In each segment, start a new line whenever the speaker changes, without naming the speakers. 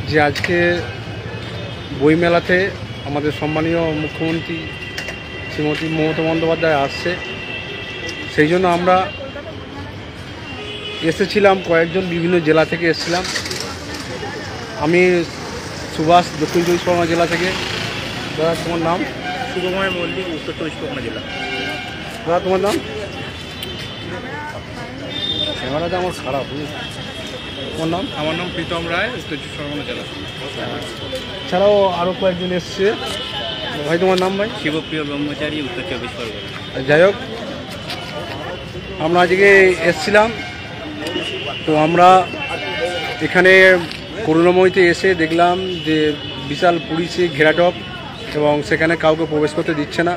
যে আজকে বইমেলাতে আমাদের সম্মানীয় মুখ্যমন্ত্রী শ্রীমতী মমতা বন্দ্যোপাধ্যায় আসছে, সেই জন্য আমরা এসেছিলাম, কয়েকজন বিভিন্ন জেলা থেকে এসেছিলাম। আমি সুভাষ, দক্ষিণ চব্বিশ পরগনা জেলা থেকে। দাদা তোমার নাম?
শুভময় মল্লিক, উত্তর চব্বিশ পরগনা জেলা।
দাদা তোমার নাম? ক্যামেরাটা আমার খারাপ। তোমার নাম?
আমার নাম প্রীতম রায়, উত্তর চব্বিশ পরগনা জেলা।
ছাড়াও আরও কয়েকজন এসছে। ভাই তোমার নাম? ভাই
শিবপ্রিয় ব্রহ্মচারী, উত্তর চব্বিশ পরগনা।
যাই হোক, আমরা আজকে এসছিলাম, তো আমরা এখানে করুণাময়ীতে এসে দেখলাম যে বিশাল পুলিশে ঘেরাটপ এবং সেখানে কাউকে প্রবেশ করতে দিচ্ছে না।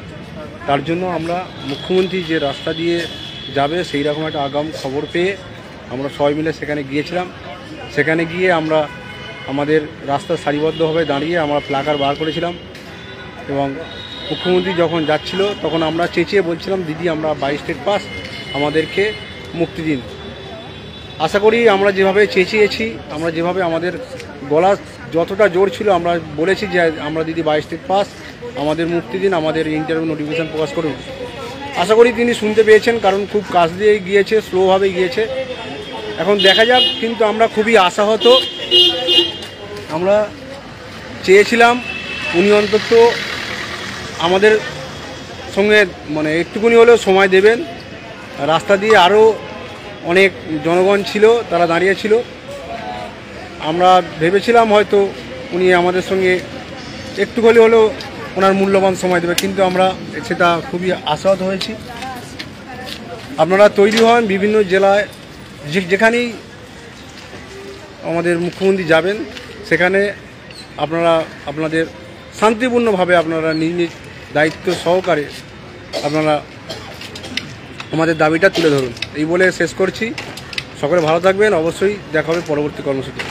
তার জন্য আমরা মুখ্যমন্ত্রী যে রাস্তা দিয়ে যাবে সেই রকম একটা আগাম খবর পেয়ে আমরা সবাই মিলে সেখানে গিয়েছিলাম। সেখানে গিয়ে আমরা আমাদের রাস্তা সারিবদ্ধভাবে দাঁড়িয়ে আমরা প্লাকার্ড বার করেছিলাম এবং মুখ্যমন্ত্রী যখন যাচ্ছিল তখন আমরা চেঁচিয়ে বলছিলাম, দিদি আমরা 22 স্টেট পাস, আমাদেরকে মুক্তি দিন। আশা করি আমরা যেভাবে চেঁচিয়েছি, আমরা যেভাবে আমাদের গলা যতটা জোর ছিল আমরা বলেছি যে আমরা দিদি 22 স্টেট পাস, আমাদের মুক্তি দিন, আমাদের ইন্টারভিউ নোটিফিকেশান প্রকাশ করুন। আশা করি তিনি শুনতে পেয়েছেন, কারণ খুব কাছ দিয়ে গিয়েছে, স্লোভাবে গিয়েছে। এখন দেখা যাক, কিন্তু আমরা খুবই আশাহত। আমরা চেয়েছিলাম উনি অন্তত আমাদের সঙ্গে একটুকুনি হলেও সময় দেবেন। রাস্তা দিয়ে আরও অনেক জনগণ ছিল, তারা দাঁড়িয়ে ছিল। আমরা ভেবেছিলাম হয়তো উনি আমাদের সঙ্গে একটু হলেও ওনার মূল্যবান সময় দেবে, কিন্তু আমরা সেটা খুবই আশাহত হয়েছি। আপনারা তৈরি হন, বিভিন্ন জেলায় যেখানেই আমাদের মুখ্যমন্ত্রী যাবেন সেখানে আপনারা আপনাদের শান্তিপূর্ণভাবে আপনারা নিজ নিজ দায়িত্ব সহকারে আপনারা আমাদের দাবিটা তুলে ধরুন। এই বলে শেষ করছি। সকলে ভালো থাকবেন। অবশ্যই দেখা হবে পরবর্তী কর্মসূচি।